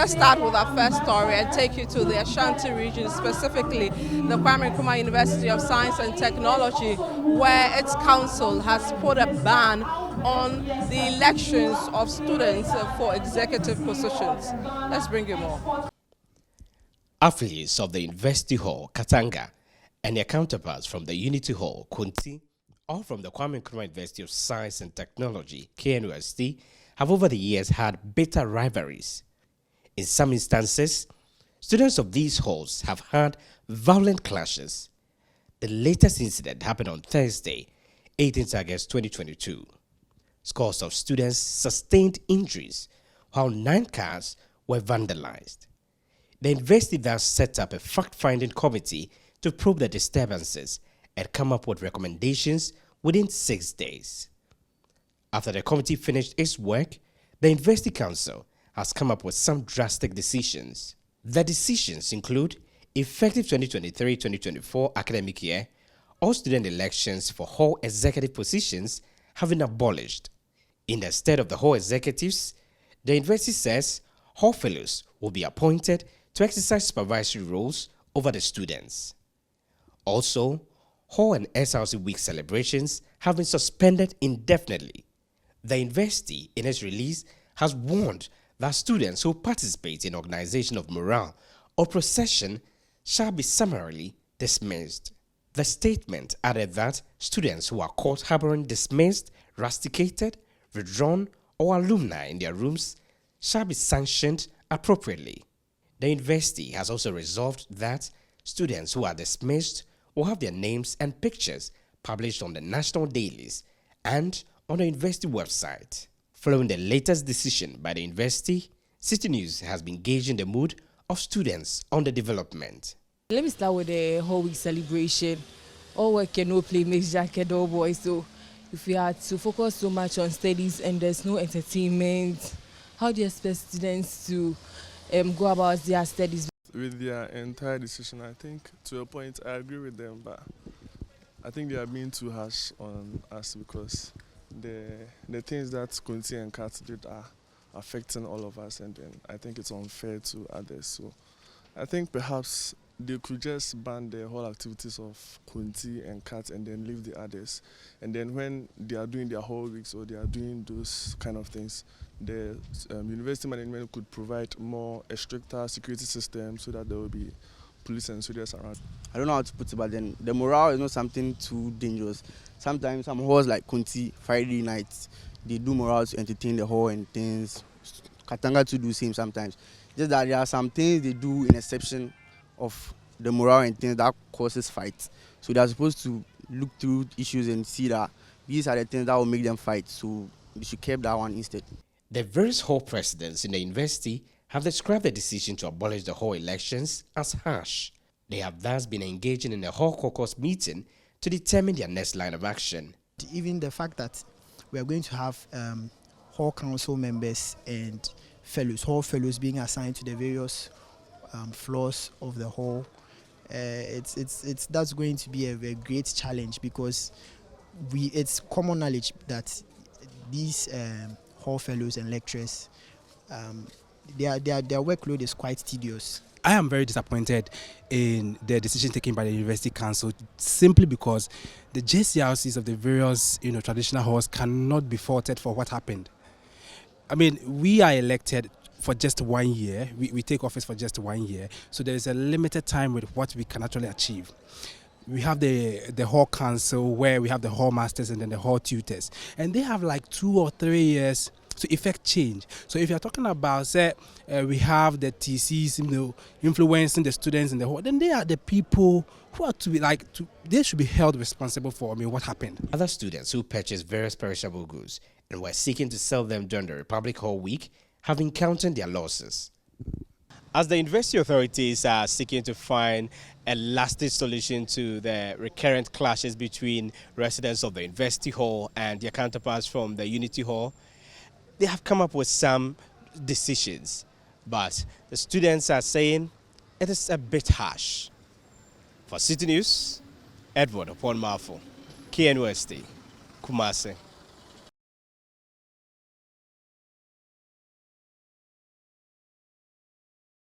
Let's start with our first story and take you to the Ashanti region, specifically the Kwame Nkrumah University of Science and Technology, where its council has put a ban on the elections of students for executive positions. Let's bring you more. Affiliates of the University Hall, Katanga, and their counterparts from the Unity Hall, Kunti, or from the Kwame Nkrumah University of Science and Technology, KNUST, have over the years had bitter rivalries. In some instances, students of these halls have had violent clashes. The latest incident happened on Thursday, 18th August 2022. Scores of students sustained injuries, while 9 cars were vandalized. The university thus set up a fact-finding committee to probe the disturbances and come up with recommendations within 6 days. After the committee finished its work, the University Council has come up with some drastic decisions. The decisions include effective 2023-2024 academic year, all student elections for hall executive positions have been abolished. In the stead of the hall executives, the university says hall fellows will be appointed to exercise supervisory roles over the students. Also, hall and SRC week celebrations have been suspended indefinitely. The university, in its release, has warned that students who participate in organization of morale or procession shall be summarily dismissed. The statement added that students who are caught harboring dismissed, rusticated, withdrawn, or alumni in their rooms shall be sanctioned appropriately. The university has also resolved that students who are dismissed will have their names and pictures published on the national dailies and on the university website. Following the latest decision by the university, Citi News has been gauging the mood of students on the development. Let me start with the whole week celebration. All work and no play makes Jack a dull boy. So if we had to focus so much on studies and there's no entertainment, how do you expect students to go about their studies? With their entire decision, I think to a point I agree with them, but I think they are being too harsh on us because the things that Kunti and Kat did are affecting all of us, and then I think it's unfair to others. So I think perhaps they could just ban the whole activities of Kunti and Kat and then leave the others. And then when they are doing their whole weeks or they are doing those kind of things, the university management could provide a stricter security system so that there will be police and soldiers around. I don't know how to put it, but then the morale is not something too dangerous. Sometimes some halls like Kunti, Friday nights, they do morale to entertain the hall and things. Katanga to do same sometimes. Just that there are some things they do in exception of the morale and things that causes fights. So they are supposed to look through issues and see that these are the things that will make them fight. So they should keep that one instead. The various hall presidents in the university have described the decision to abolish the hall elections as harsh. They have thus been engaging in a hall caucus meeting to determine their next line of action. Even the fact that we are going to have hall council members and fellows, hall fellows being assigned to the various floors of the hall, that's going to be a great challenge because it's common knowledge that these hall fellows and lecturers, their workload is quite tedious. I am very disappointed in the decision taken by the University Council simply because the JCRCs of the various traditional halls cannot be faulted for what happened. I mean, we are elected for just 1 year. We take office for just 1 year. So there is a limited time with what we can actually achieve. We have the hall council where we have the hall masters and then the hall tutors. And they have like 2 or 3 years to effect change. So if you're talking about, say, we have the TCs, influencing the students in the hall, then they are the people who are to be they should be held responsible for, what happened. Other students who purchased various perishable goods and were seeking to sell them during the Republic Hall week have encountered their losses. As the university authorities are seeking to find a lasting solution to the recurrent clashes between residents of the University Hall and their counterparts from the Unity Hall, they have come up with some decisions, but the students are saying it is a bit harsh. For Citi News, Edward Upon Marfo, KNUST, Kumasi.